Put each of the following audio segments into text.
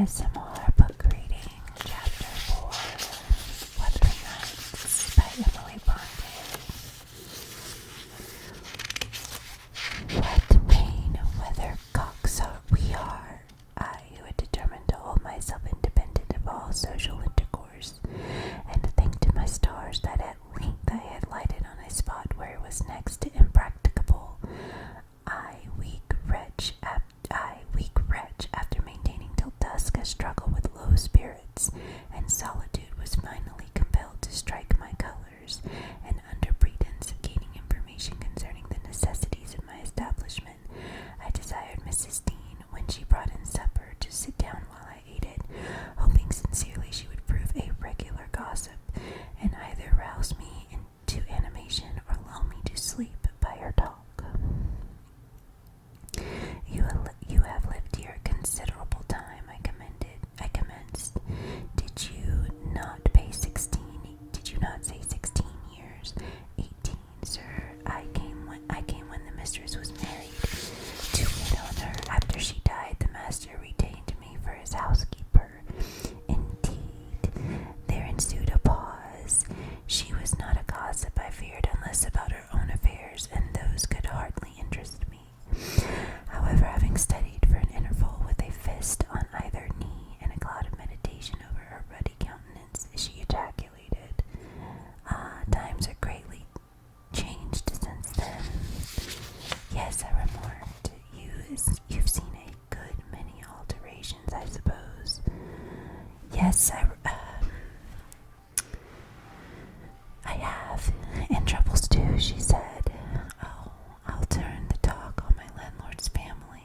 ASMR book reading, Chapter 4, Wuthering Heights by Emily Bronte. What vain weathercocks we are, I who had determined to hold myself independent of all social intercourse, and think to my stars that at length I had lighted on a spot where it was next to impracticable. I, weak wretch, after maintaining till dusk a struggle with low spirits and solitude, was finally compelled to strike my colors, and under pretense of gaining information concerning the necessities of my establishment, I desired Mrs. Dean, when she brought in supper, to sit down while I ate it, hoping sincerely she would prove a regular gossip, and either rouse me into animation or lull me to sleep by her talk. You have lived here a considerable time, I commenced. Did you not say 16 years? 18, sir. I came when the mistress was married to wait on her. After she died, the master retained me for his housekeeper. Indeed, there ensued a pause. She was not a gossip, I feared, unless about her own affairs, and those could hardly interest me. However, having studied for an interval with a fist on either knee and a cloud of meditation over her ruddy countenance, she ejaculated, times are greatly changed since then. Yes, I remarked, you've seen a good many alterations, I suppose. Yes, I have, and troubles too, she said. Oh, I'll turn the talk on my landlord's family.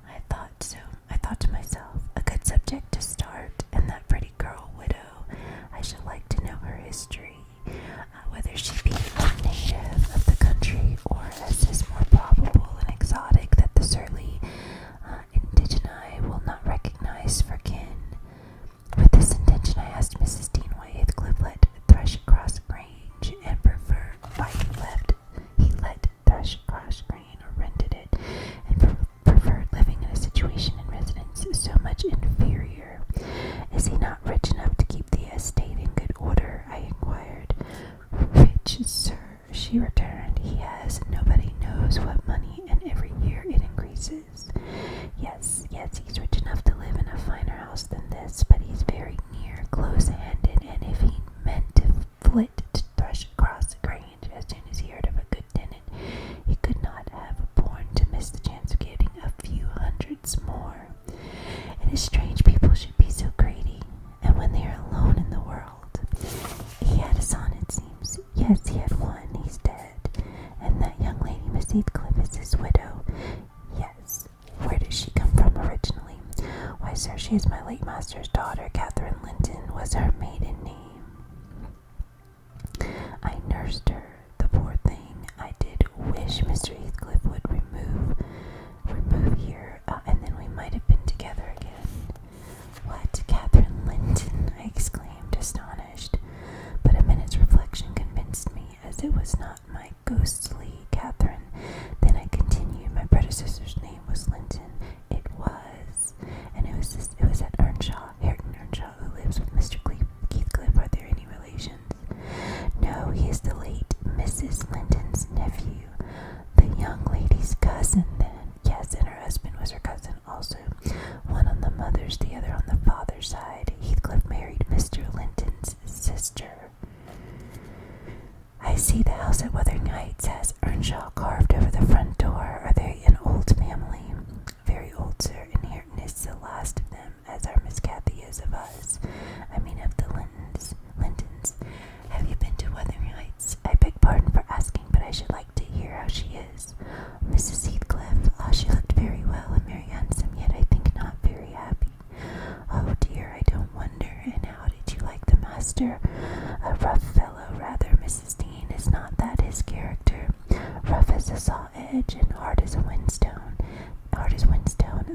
I thought to myself, a good subject to start, and that pretty girl, widow. I should like to know her history, whether she be a native of the country, or, as is more probable, an exotic that the surly indigeni will not recognize for kin. With this intention, I asked Mrs. Dean why Heathcliff let Thrushcross Grange, and preferred why he let Thrushcross Grange, or rented it, and preferred living in a situation and residence so much inferior. Is he not rich enough to keep the estate in good order? I inquired. Rich, sir, she returned. He has, nobody knows what money, and every year it increases. Yes, he's rich enough to live in a finer house than this, but he's very near close-handed, and if he meant to flit to Thrushcross Grange as soon as he heard of a good tenant, he could not have borne to miss the chance of getting a few hundreds more. It is strange people should be so greedy, and when they are alone in the world. He had a son, it seems. Yes, he had one. He's dead. And that young lady, Miss Heathcliff, is his widow. Yes. Where does she come from originally? Why, sir, she is my late master's daughter. Catherine Linton was her maiden name. I nursed her, the poor thing. I did wish Mr. Heathcliff would remove here, and then we might have been together again. What, Catherine Linton? I exclaimed, astonished. But a minute's reflection convinced me, as it was not my ghostly Catherine. Then I continued, my predecessor's name was Linton. It was, and it was at Earnshaw, Hareton Earnshaw, who lives with Mr. Heathcliff. Are there any relations? No, he is the late Mrs. Linton's nephew. The young lady's cousin, then. Yes, and her husband was her cousin also. One on the mother's, the other on the father's side. Heathcliff married Mr. Linton's sister. I see the house at Wuthering Heights has Earnshaw carved over the front door. Are they an old family? Very old, sir, and Hareton is the last of them, as our Miss Cathy is of us. I mean of the Lintons. Have you been to Wuthering Heights? I beg pardon for asking, but I should like to hear how she is. Mrs. Heathcliff, she looked very well and very handsome, yet I think not very happy. Oh dear, I don't wonder. And how did you like the master? A rough fellow, rather, Mrs. Dean. Is not that his character? Rough as a saw edge and hard as whinstone.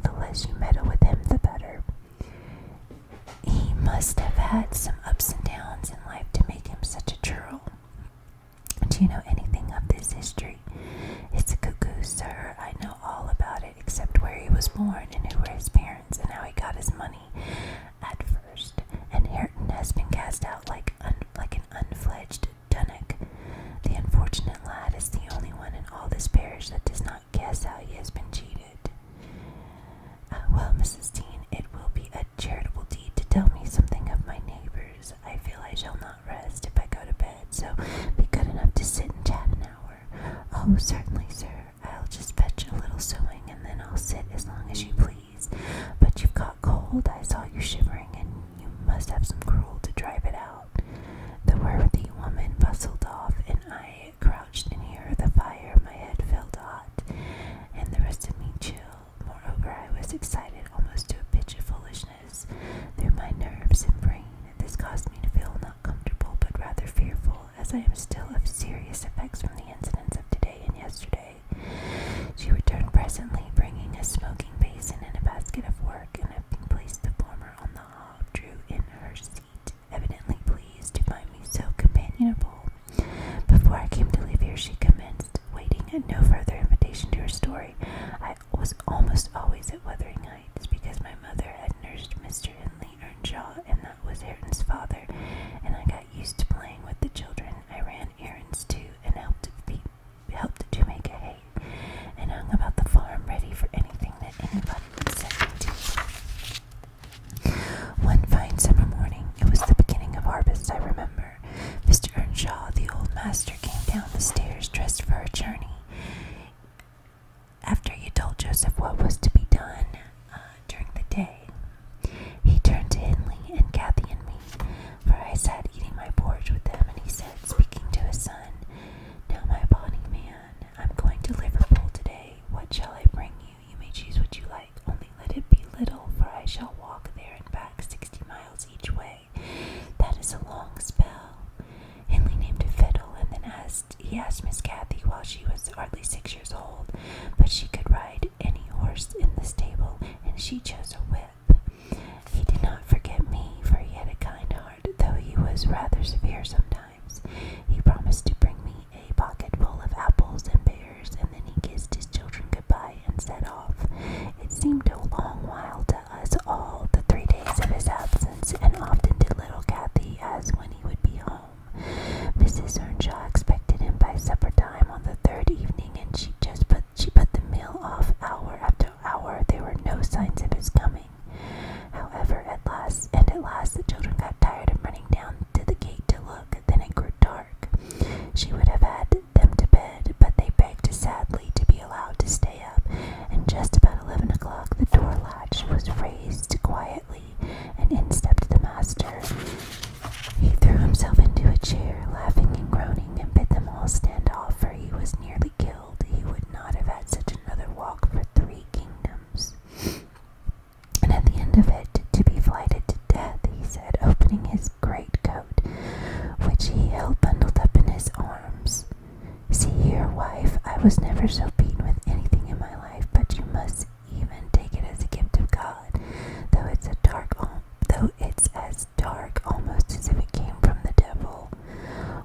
The less you meddle with him, the better. He must have had some ups and downs in life to make him such a churl. Do you know anything of this history? It's a cuckoo, sir. I know all about it, except where he was born and who were his parents and how he got his sewing, and then I'll sit as long as you please. But you've got cold. I saw you shivering, and you must have some gruel to drive it out." The worthy woman bustled off, and I crouched near the fire. My head felt hot, and the rest of me chill. Moreover, I was excited almost to a pitch of foolishness through my nerves and brain. This caused me to feel not comfortable, but rather fearful, as I am still of serious effects from the incidents of today and yesterday. She returned presently, bringing a smoking basin and a basket of work, and having placed the former on the hob, drew in her seat, evidently pleased to find me so companionable. Before I came to leave here, she commenced, waiting at no further invitation to her story. I was almost always at Wuthering Heights, because my mother had nursed Mr. Henley Earnshaw, and that was Hareton's father, and I got used to playing with the children. I ran errands too, and helped to make hay, and hung about the farm ready for anything that anybody would set me to. One fine summer morning, it was the beginning of harvest, I remember, Mr. Earnshaw, the old master, came down the stairs dressed for a journey. After he told Joseph what was to be done during the day, he turned to Henley and Kathy and me, for I sat eating my porridge with them, and he said, speaking to his son, "Now, my bonny man, I'm going to Liverpool today. What shall I bring you? You may choose what you like, only let it be little, for I shall walk there and back 60 miles each way. That is a long spell." Henley named a fiddle, and then he asked Miss Kathy, while she was hardly 6 years old, but she could ride any horse in the stable, and she chose a whip. He did not forget me, for he had a kind heart, though he was rather severe sometimes. He promised to bring me a pocket full of apples and pears, and then he kissed his children goodbye and set off. It seemed a long while to us all, the 3 days of his absence, and often to little Kathy as when he would be home. Mrs. Earnshaw expected him by supper time on the third evening, and she put the meal off hour after hour. There were no signs of his coming. However, at last the children got tired of running down to the gate to look. Then it grew dark. She would have had them to bed, but they begged sadly to be allowed to stay up, and just about 11 o'clock the door latch was raised quietly, and in stepped the master. He threw himself into a chair, laughing and groaning, and bid them all stand off, for he was nearly killed. He would not have had such another walk for 3 kingdoms. And at the end of it, to be flighted to death, he said, opening his great coat, which he held bundled up in his arms. "See here, wife, I was never so beaten with anything in my life, but you must even take it as a gift of God, though it's as dark almost as if it came from the devil."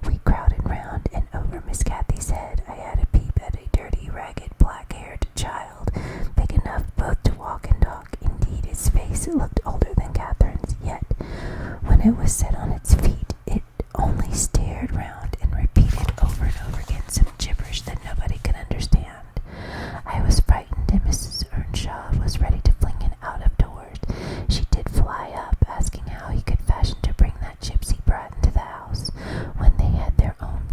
We crowded round and over Miss Kathy's head. I had a peep at a dirty, ragged, black-haired child, big enough both to walk and talk. Indeed, its face looked older than Catherine's, yet when it was set on its feet, it only stared round and repeated over and over again some gibberish that nobody could understand. I was frightened, and Mrs. Earnshaw was ready to fling it out of doors. She did fly up, asking how he could fashion to bring that gypsy brat into the house, when they had their own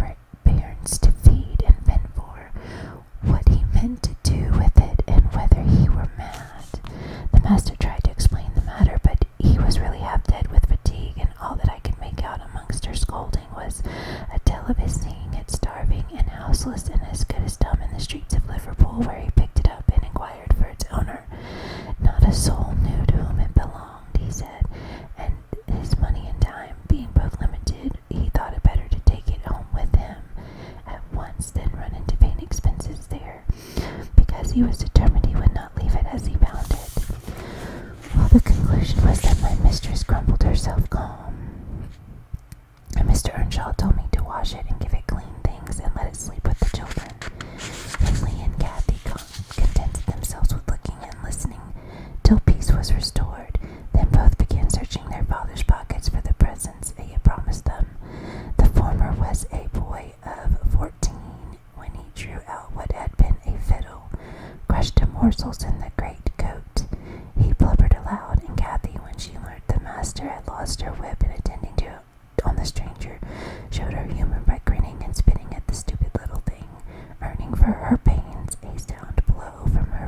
bairns to feed and fend for, what he meant to do with it, and whether he were mad. The master tried to explain the matter, but he was really half dead with fatigue, and all that I could make out amongst her scolding was a tale of his seeing it starving and houseless and as good as dumb in the streets of Liverpool, where he picked it up and inquired for its owner. Not a soul knew to whom it belonged, he said, and his money and time being both limited, he thought it better to take it home with him at once than run into vain expenses there, because he was determined he would not leave it as he found it. Well, the conclusion was that my mistress grumbled herself calm, and Mr. Earnshaw told me to wash it and give it clean things and let it sleep with the children. Henley and Kathy contented themselves with looking and listening till peace was restored. Then both began searching their father's pockets for the presents he had promised them. The former was a boy of 14 when he drew out what had been a fiddle, crushed to morsels in the great coat. He blubbered aloud, and Kathy, when she learnt the master had lost her whip in attending on the stranger, showed her humor by grinning and spitting at the stupid little thing, earning for her pains a sound blow from her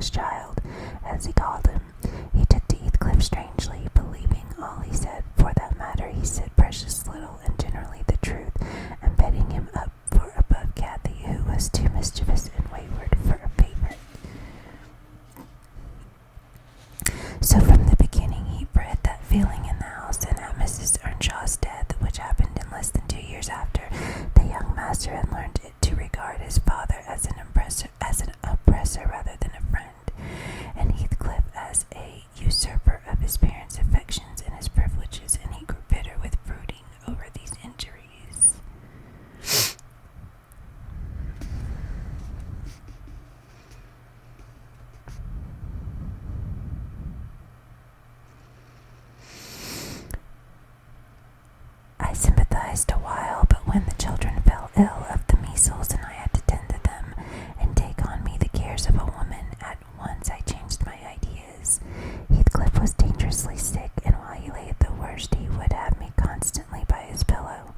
helpless child, as he called him. He took to Heathcliff strangely, believing all he said. For that matter, he said precious little, and generally the truth, and betting him up for above Cathy, who was too mischievous and wayward for a favourite. So from the beginning he bred that feeling in the house, and at Mrs. Earnshaw's death, which happened in less than 2 years after, the young master had learned to regard his father as an oppressor rather than a friend, and Heathcliff as a usurper of his parents' affections and his privileges, and he grew bitter with brooding over these injuries. I sympathized a while, but when the children fell ill of the measles and I had to tend to them and take on me the cares of a woman, at once I changed my ideas. Heathcliff was dangerously sick, and while he lay at the worst, he would have me constantly by his pillow.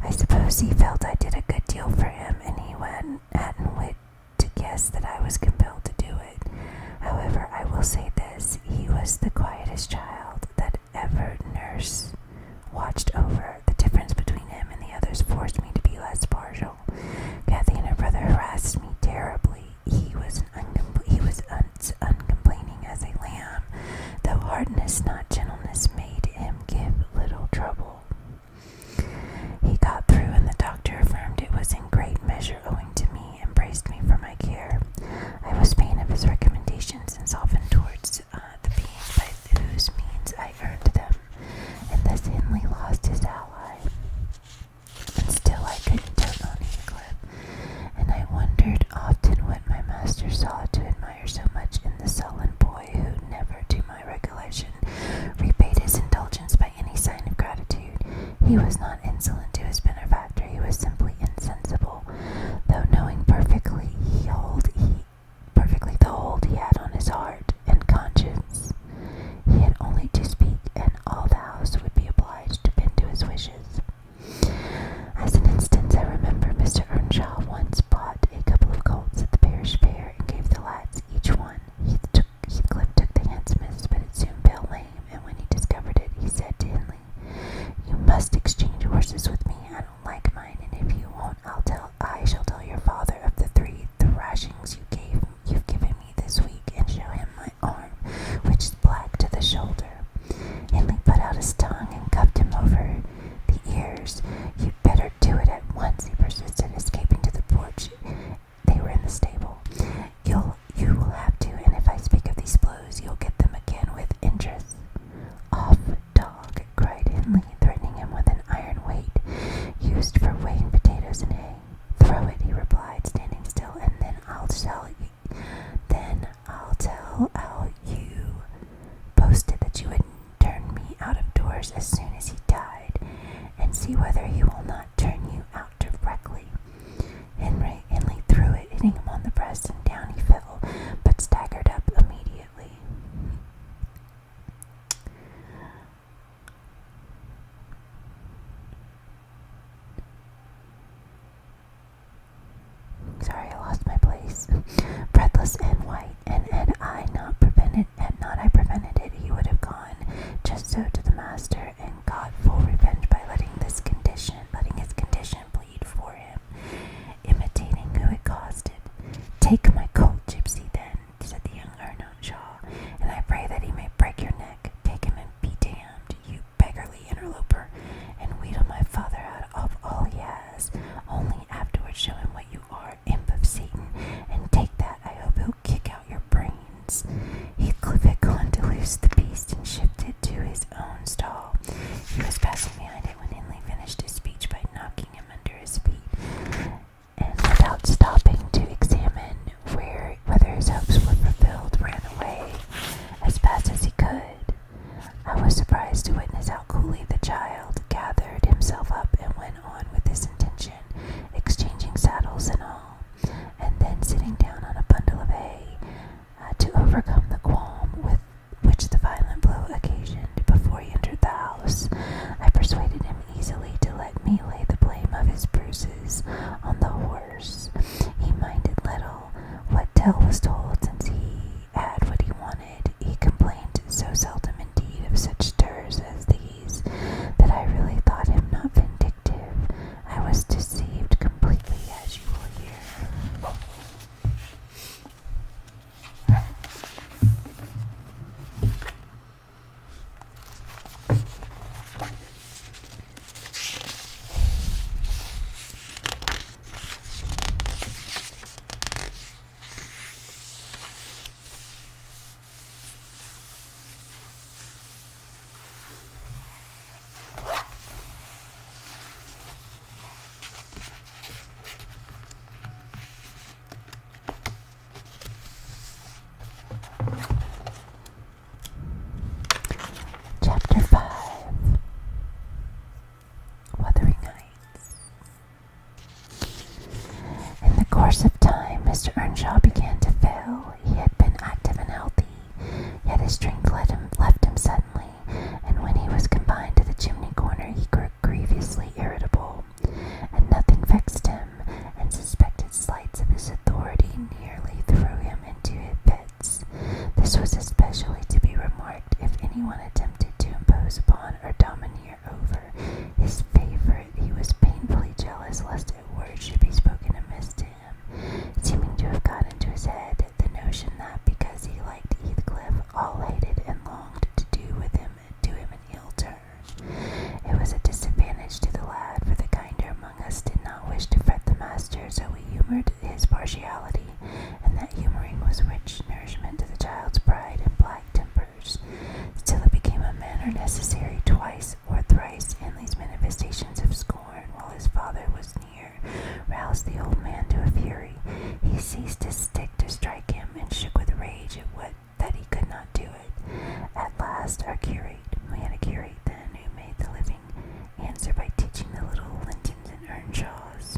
I suppose he felt I did a good deal for him, and he hadn't wit to guess that I was compelled to do it. However, I will say this, he was the quietest child that ever nurse watched over. The difference between him and the others forced me to be less partial. Cathy and her brother harassed me terribly. He was uncomplaining as a lamb, though hardness, not gentleness, made him give little trouble. He got through, and the doctor affirmed it was in great measure owing to me, and praised me for my care. I was vain of his recommendations, and softened towards the being by whose means I earned them, and thus Hindley lost his ally. And still I couldn't dote on Heathcliff, and I wondered often what my master saw to admire so much in the sullen boy who never, to my recollection, repaid his indulgence by any sign of gratitude. He was not insolent to his benefactor, he was simply insensible, though knowing perfectly the hold he had on his heart and conscience. He had only to speak, and all the house would be obliged to bend to his wishes. As an instance, I remember Mr. Earnshaw once bought a couple of colts at the parish fair, and gave the lads each one. Heathcliff took the handsomest, but it soon fell lame, and when he discovered it, he said to Hindley, "You must exchange horses with me. I don't like mine, and if you won't, I shall tell your father of the 3 thrashings you've given me this week, and show him my arm, which is black to the shoulder." Hindley put out his tongue and cuffed him over the ears. "You'd better do it at once," he persisted, escaping to the porch. They were in the stable. You will have to, and if I speak of these blows, you'll get them again with interest." "Off, dog," cried Hindley, threatening him with an iron weight used for weighing potatoes and hay. "Throw it," he replied, standing still, "and then I'll tell how you boasted that you would turn me out of doors as soon as he died, and see whether he will not turn you out directly." Hindley threw it, hitting him on the breast, and down he fell, but staggered up immediately. Sorry, I lost my place. Breathless and white, and had I prevented it, he would have gone just so to the master, and got full revenge by letting his condition plead for him, imitating who had caused it. "Take my colt, gypsy, then," said the young Earnshaw, "and I pray that he may break your neck. Take him and be damned, you beggarly interloper, and wheedle my father out of all he has. Only afterwards show him what you are, imp of Satan, and take that. I hope he'll kick out your brains." Heathcliff had gone to loose the beast and shifted to his own stall. He was passing behind it when Hindley finished his speech by knocking him under his feet, and without stopping to examine whether his hopes were fulfilled, ran away as fast as he could. I was surprised to witness how coolly the child gathered himself up and went on with his intention, exchanging saddles and all, and then sitting down on a bundle of hay to overcome the qualm which the violent blow occasioned. Before he entered the house, I persuaded him easily to let me lay the blame of his bruises on the horse. He minded little what tale was told, since he roused the old man to a fury. He seized his stick to strike him and shook with rage at what that he could not do it. At last we had a curate then who made the living answer by teaching the little Lintons and Earnshaws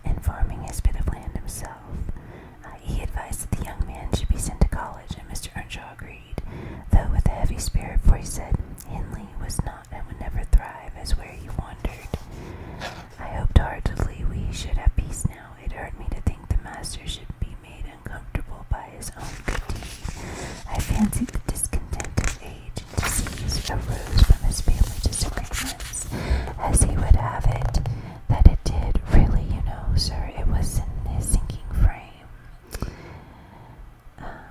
and farming his bit of land himself. He advised that the young man should be sent to college, and Mr. Earnshaw agreed, though with a heavy spirit, for he said Hindley was not and would never thrive as where he wandered. I hoped heartily we should have peace now. It hurt me to think the master should be made uncomfortable by his own good deed. I fancied the discontent of age and disease arose from his family disagreements, as he would have it that it did. Really, sir, it was in his sinking frame.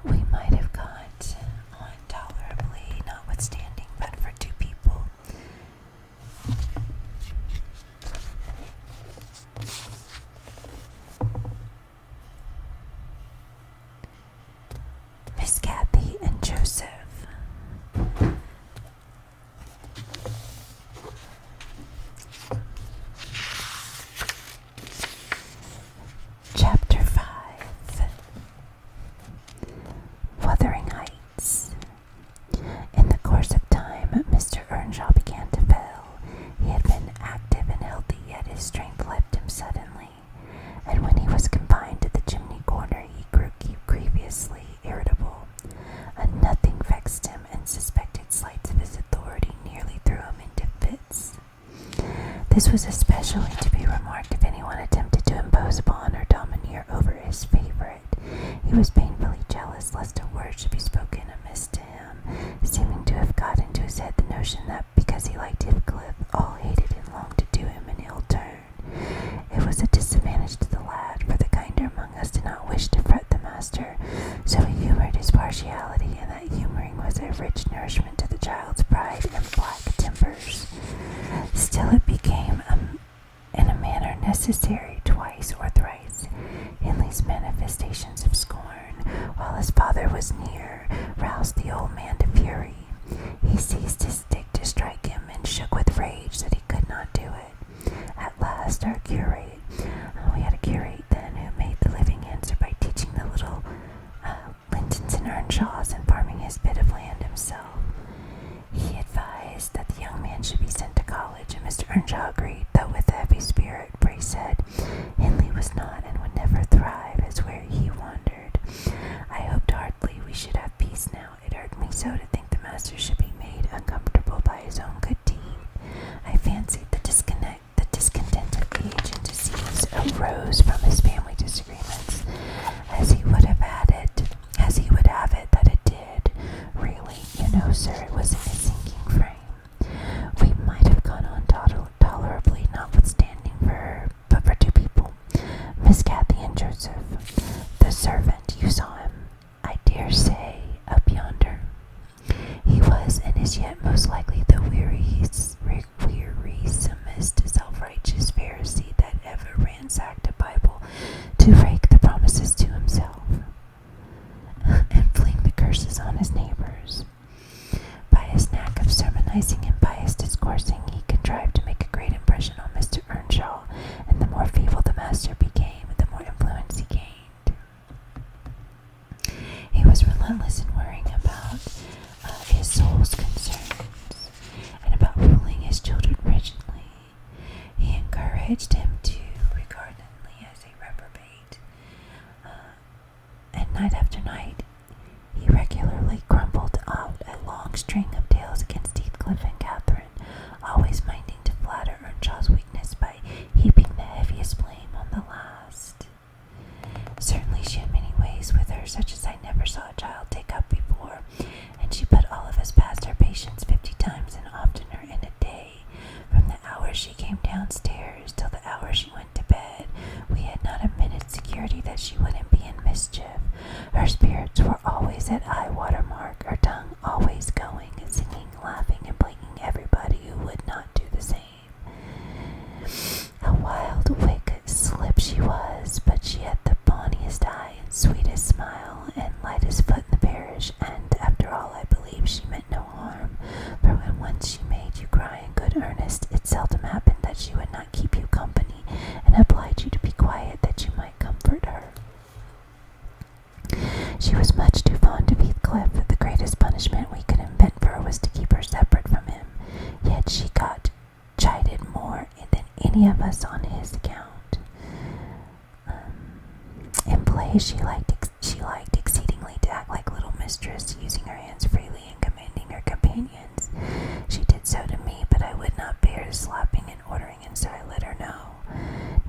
We might have got on tolerably, notwithstanding, but for two people. Miss Kathy and Joseph. Chapter 5. Wuthering Heights. In the course of time, Mr. Earnshaw began to fail. He had been active and healthy, yet his strength left him suddenly, and when he was confined to the chimney corner, he grew grievously irritable. Nothing vexed him, and suspected slights of his authority nearly threw him into fits. This was especially to be remarked if anyone attempted to impose upon or domineer over his favorite. He was painfully jealous lest a word should be spoken amiss to him, seeming to have got into his head the notion that because he liked Heathcliff, all hated and longed to do him an ill turn. It was a disadvantage to the lad, for the kinder among us did not wish to fret the master, so he humored his partiality, and that humoring was a rich nourishment to the child's pride and black tempers. Still it became in a manner necessary twice or thrice. Hindley's manifestations of scorn, while his father was near, roused the old man to fury. He seized his stick to strike him and shook with rage that he could not do it. At last we had a curate then who made the living answer by teaching the little Lintons and Earnshaws and farming his bit of land himself. He advised that the young man should be sent to college, and Mr. Earnshaw agreed, though with a heavy spirit, for he said Hindley was not and would never thrive as where he wandered. I hoped heartily we should have peace now. It hurt me so to think the master should be made uncomfortable by his own good deed. I fancied the discontent of age and disease arose from his family disagreements, as he would have it that it did. Really, sir, it was in his sinking frame. We might have gone on tolerably, notwithstanding, but for two people. Miss Kathy and Joseph. The servant, you saw him, I dare say, up yonder. He was, and is yet most likely the wearisomest self-righteous Pharisee that ever ransacked a Bible to rake the promises to himself and fling the curses on his neighbors. By his knack of sermonizing and pious discoursing, he contrived to make a great impression on Mr. Earnshaw, and the more feeble the master became, the more influence he gained. He was relentless in worrying about his soul's concerns, and about ruling his children rigidly. He encouraged him to regard Hindley as a reprobate, and night after night he regularly grumbled out a long string of tales against Heathcliff and Catherine, always minding to flatter Earnshaw's weakness by heaping the heaviest blame on the last. Certainly she had many ways with her, such as I never saw a child take up before, and she put all of us past our patience 50 times and oftener in a day. From the hour she came downstairs till the hour she went to bed, we had not a minute's security that she wouldn't be in mischief. Her spirits were always at high water mark, her tongue always going, singing, laughing, and plaguing everybody who would not do the same. A wild, wicked slip she was, but she had the bonniest eye and sweetest smile and lightest foot in the parish, and after all I believe she meant no harm, for when once she made you cry in good earnest, it seldom happened that she would not any of us on his account. In play, she liked exceedingly to act like little mistress, using her hands freely and commanding her companions. She did so to me, but I would not bear slapping and ordering, and so I let her know.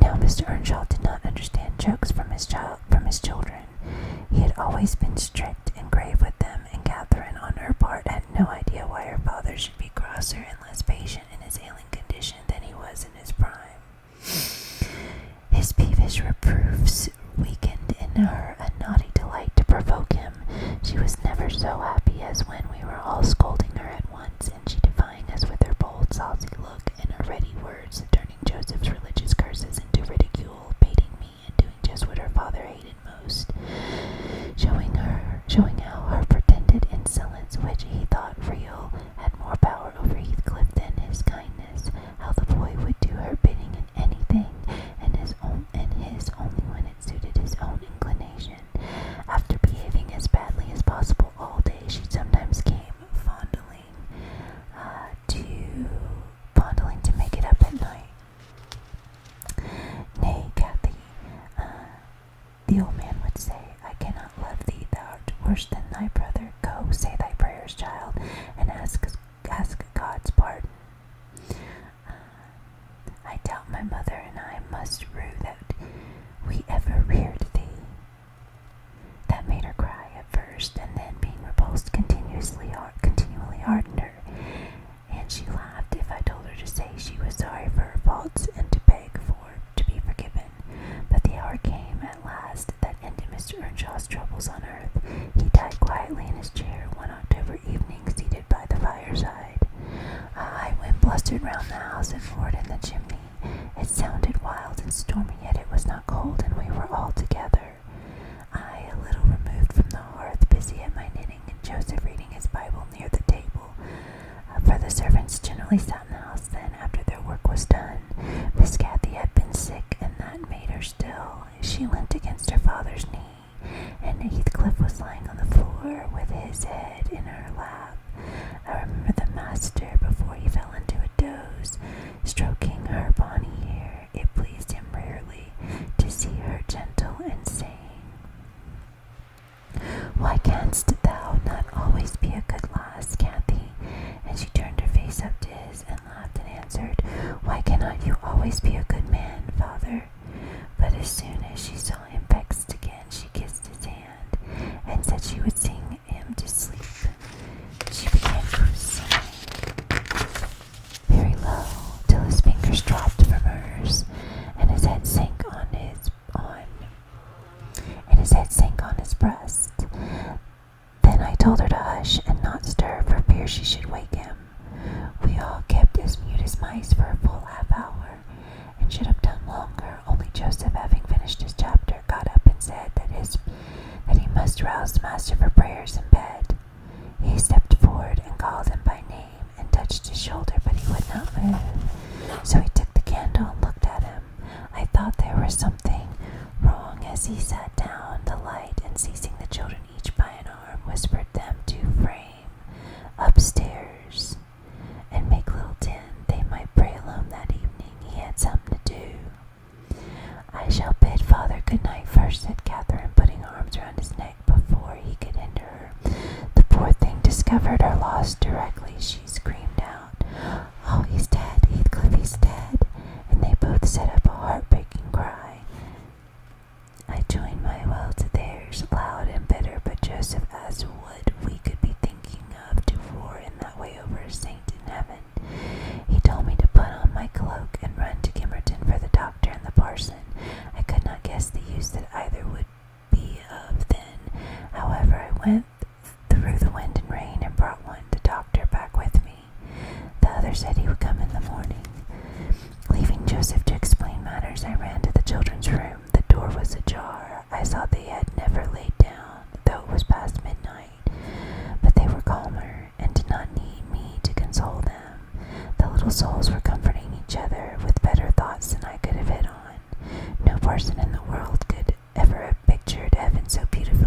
Now Mr. Earnshaw did not understand jokes from his children. He had always been strict and grave with them, and Catherine, on her part, had no idea why her father should be grosser and less patient in his ailing condition than he was in his prime. His peevish reproofs weakened in her a naughty delight to provoke him. She was never so happy as when we were all scolding her at once, and she defying us with her bold, saucy look and her ready words, turning Joseph's religious curses into ridicule, baiting me, and doing just what her father hated most, showing how her pretended insolence, which he thought real, had more power over Heathcliff than his kindness, how the boy would do her bidding in anything, and his only when it suited his own inclination. After behaving as badly as possible all day, she sometimes came fondling to make it up at night. Nay, Cathy, the old man would say, I cannot love thee, thou art worse than thy brother. Go, say thy prayers, child, and ask God's pardon. I doubt my mother and I must rue that we ever reared thee. That made her cry at first, and then, being repulsed, continually hardened her, and she laughed if I told her to say she was sorry for her faults and to beg to be forgiven. But the hour came at last that ended Mr. Earnshaw's troubles on earth. He died quietly in his chair one October evening, seated by the fireside. A high wind blustered round the house and roared in the chimney. It sounded wild and stormy, yet it was not cold, and we were all together. I, a little removed from the hearth, busy at my knitting, and Joseph reading his Bible near the table. For the servants generally sat in the house then, after their work was done. Miss Cathy had been sick, and that made her still. She leant against her father's knee, and Heathcliff was lying on the floor with his head in her lap. I remember the master, before he fell into a doze, stroking her bonny hair. It pleased him rarely to see her gentle and saying, Why canst thou not always be a good lass, Cathy? And she turned her face up to his and laughed and answered, Why cannot you always be a good man, father? But as soon as she saw him vexed again, she kissed his hand and said she would sing him to sleep. She began singing very low till his fingers dropped from hers, and his head sank on his breast. Then I told her to hush and not stir for fear she should wake him. We all kept as mute as mice for a full half-hour, and should have done longer, only Joseph, having finished his chapter, got up and said that he must rouse the master for prayers in bed. He stepped forward and called him by name and touched his shoulder, but he would not move. So he took the candle and looked at him. I thought there was something wrong as he sat down the light, and seizing the children each by an arm, whispered them to frame upstairs and make little din they might pray alone that evening. He had something to do. I shall bid father good night first, said Catherine, putting her arms around his neck before he could hinder her. The poor thing discovered her loss directly. She screamed out, Oh, he's dead, Heathcliff, he's dead. And they both set up a heartbreaking cry. I joined my wail to theirs, loud and bitter, but Joseph asked what we could be thinking of to roar in that way over a saint in heaven. He told me to put on my cloak and run to Gimmerton for the doctor and the parson. I could not guess the use that either would be of then. However, I went through the wind and rain and brought the doctor, back with me. The other said he would come in the morning. Leaving Joseph to explain matters, I ran to the children's room. The door was ajar. I saw they had never laid down, though it was past midnight. But they were calmer, and did not need me to console them. The little souls were comforting each other with better thoughts than I could have hit on. No parson in the world could ever have pictured heaven so beautifully